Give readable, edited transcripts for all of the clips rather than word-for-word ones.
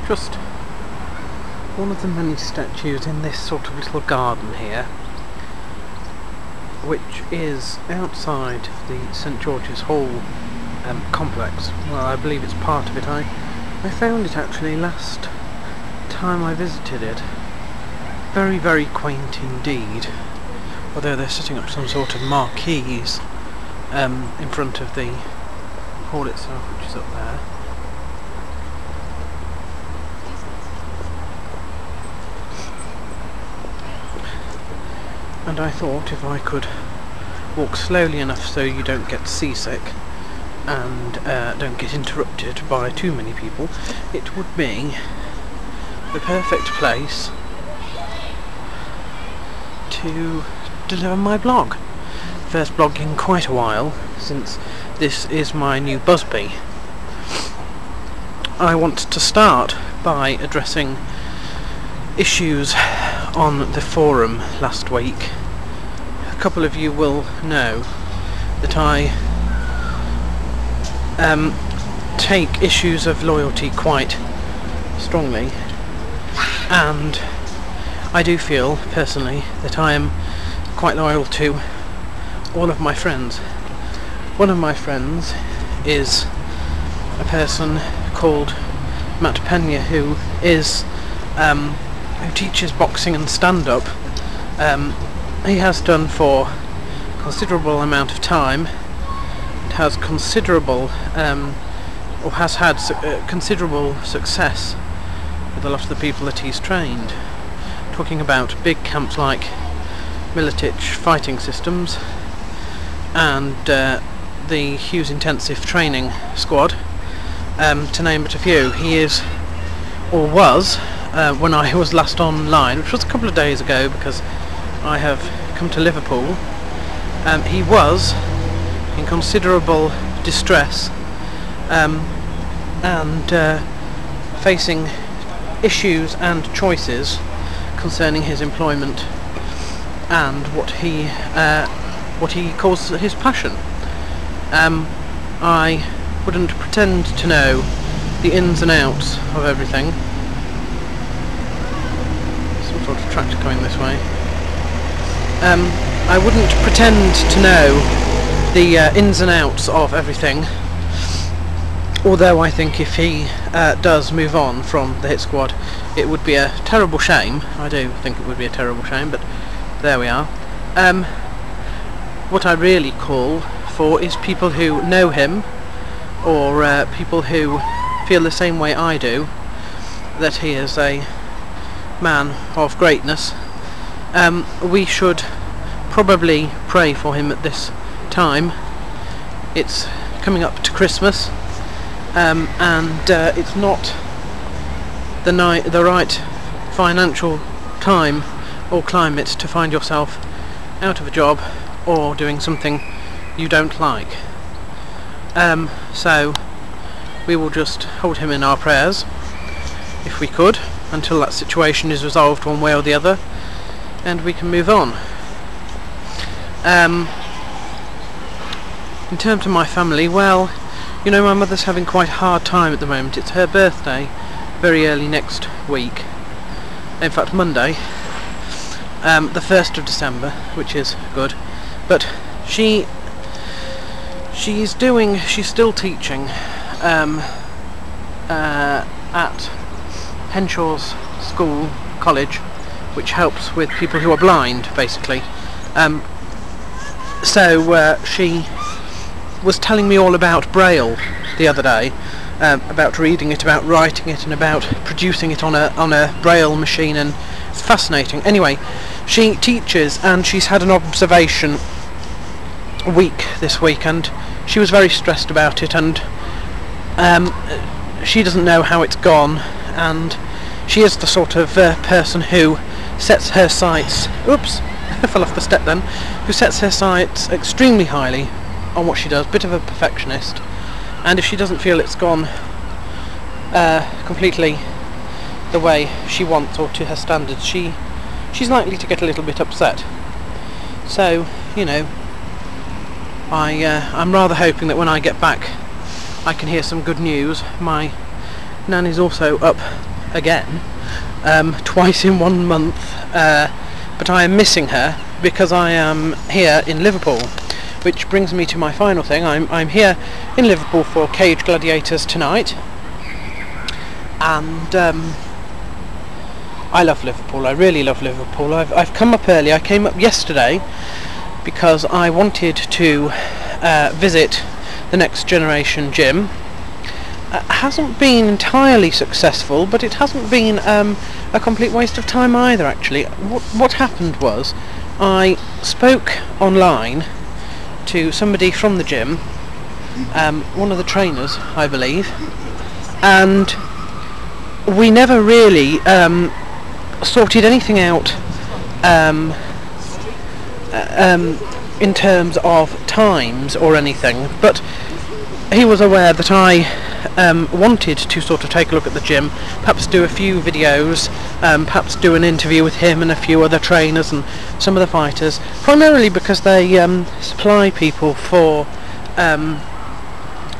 just one of the many statues in this sort of little garden here, which is outside the St George's Hall complex. Well, I believe it's part of it. I found it actually last time I visited it. Very, very quaint indeed. Although they're setting up some sort of marquees in front of the hall itself, which is up there. And I thought if I could walk slowly enough so you don't get seasick and don't get interrupted by too many people, it would be the perfect place to deliver my blog. First blog in quite a while, since this is my new Busby. I want to start by addressing issues on the forum last week. A couple of you will know that I take issues of loyalty quite strongly, and I do feel personally that I am quite loyal to all of my friends. One of my friends is a person called Matt Pena, who teaches boxing and stand-up. He has done for a considerable amount of time. It has considerable, or has had considerable success with a lot of the people that he's trained. Talking about big camps like Militich Fighting Systems and the Hughes Intensive Training Squad, to name but a few. He is, or was, when I was last online, which was a couple of days ago because I have come to Liverpool, he was in considerable distress and facing issues and choices concerning his employment and what he calls his passion. I wouldn't pretend to know the ins and outs of everything. Some sort of tractor coming this way. I wouldn't pretend to know the ins and outs of everything, although I think if he does move on from the hit squad, it would be a terrible shame. I do think it would be a terrible shame, but there we are. What I really call for is people who know him, or people who feel the same way I do, that he is a man of greatness. We should probably pray for him at this time. It's coming up to Christmas, and it's not the right financial time or climate to find yourself out of a job or doing something you don't like. So we will just hold him in our prayers, if we could, until that situation is resolved one way or the other, and we can move on. In terms of my family, well, you know, my mother's having quite a hard time at the moment. It's her birthday very early next week, in fact Monday, the 1st of December, which is good, but she's still teaching at Henshaw's school, college, which helps with people who are blind, basically. So she was telling me all about Braille the other day, about reading it, about writing it, and about producing it on a Braille machine, and it's fascinating. Anyway, she teaches, and she's had an observation week this week, and she was very stressed about it, and she doesn't know how it's gone, and she is the sort of person who sets her sights, oops, I fell off the step then, who sets her sights extremely highly on what she does, bit of a perfectionist, and if she doesn't feel it's gone completely the way she wants or to her standards, she's likely to get a little bit upset. So, you know, I'm rather hoping that when I get back I can hear some good news. My nan is also up again, twice in 1 month, but I am missing her because I am here in Liverpool, which brings me to my final thing. I'm here in Liverpool for Cage Gladiators tonight, and I love Liverpool. I really love Liverpool. I've come up early. I came up yesterday because I wanted to visit the Next Generation gym. Hasn't been entirely successful, but it hasn't been a complete waste of time either, actually. What happened was, I spoke online to somebody from the gym, one of the trainers, I believe, and we never really sorted anything out in terms of times or anything, but he was aware that I wanted to sort of take a look at the gym, perhaps do a few videos, perhaps do an interview with him and a few other trainers and some of the fighters, primarily because they supply people for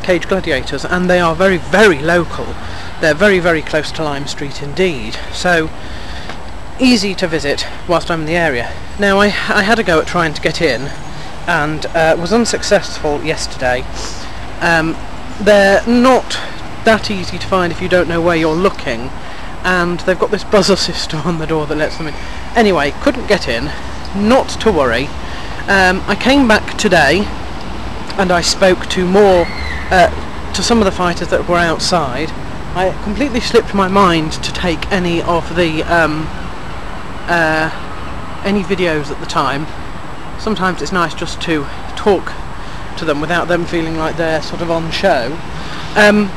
Cage Gladiators, and they are very, very local. They're very, very close to Lime Street indeed, so easy to visit whilst I'm in the area. Now I had a go at trying to get in, and was unsuccessful yesterday. They're not that easy to find if you don't know where you're looking, and they've got this buzzer system on the door that lets them in. Anyway, couldn't get in, not to worry. I came back today and I spoke to to some of the fighters that were outside. I completely slipped my mind to take any of the any videos at the time. Sometimes it's nice just to talk to them without them feeling like they're sort of on show. And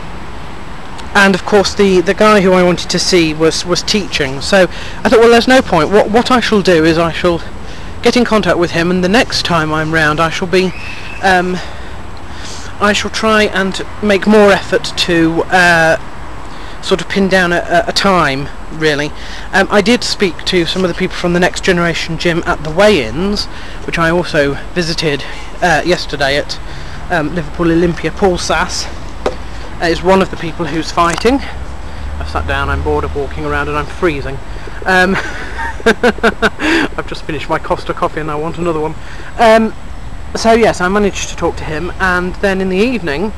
of course the guy who I wanted to see was teaching, so I thought, well, there's no point. What I shall do is I shall get in contact with him, and the next time I'm round I shall be I shall try and make more effort to sort of pin down a time, really. I did speak to some of the people from the Next Generation gym at the weigh-ins, which I also visited yesterday at Liverpool Olympia. Paul Sass is one of the people who's fighting. I've sat down, I'm bored of walking around, and I'm freezing. I've just finished my Costa coffee and I want another one. So yes, I managed to talk to him, and then in the evening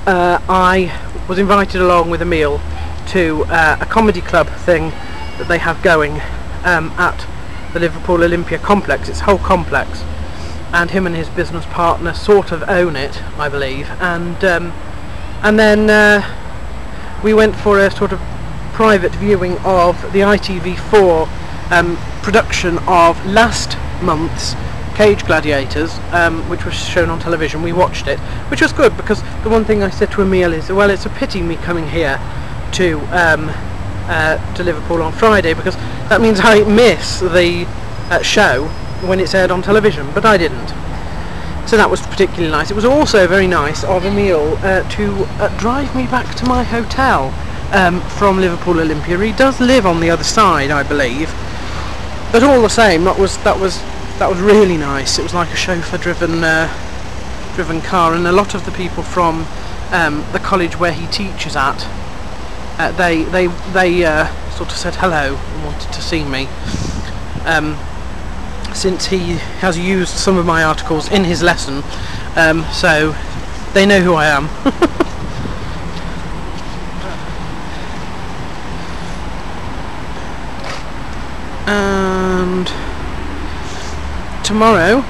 I was invited along with a meal to a comedy club thing that they have going at the Liverpool Olympia complex. It's a whole complex, and him and his business partner sort of own it, I believe, and then we went for a sort of private viewing of the ITV4 production of last month's Cage Gladiators, which was shown on television. We watched it, which was good, because the one thing I said to Emil is, well, it's a pity me coming here to Liverpool on Friday, because that means I miss the show when it's aired on television, but I didn't. So that was particularly nice. It was also very nice of Emil to drive me back to my hotel from Liverpool Olympia. He does live on the other side, I believe, but all the same, that was really nice. It was like a chauffeur-driven car, and a lot of the people from the college where he teaches at, they sort of said hello and wanted to see me, since he has used some of my articles in his lesson, so they know who I am. And tomorrow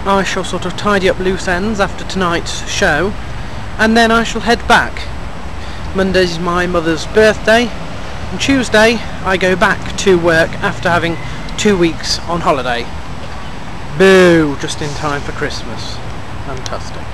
I shall sort of tidy up loose ends after tonight's show, and then I shall head back. Monday's my mother's birthday, and Tuesday I go back to work after having 2 weeks on holiday. Boo! Just in time for Christmas. Fantastic.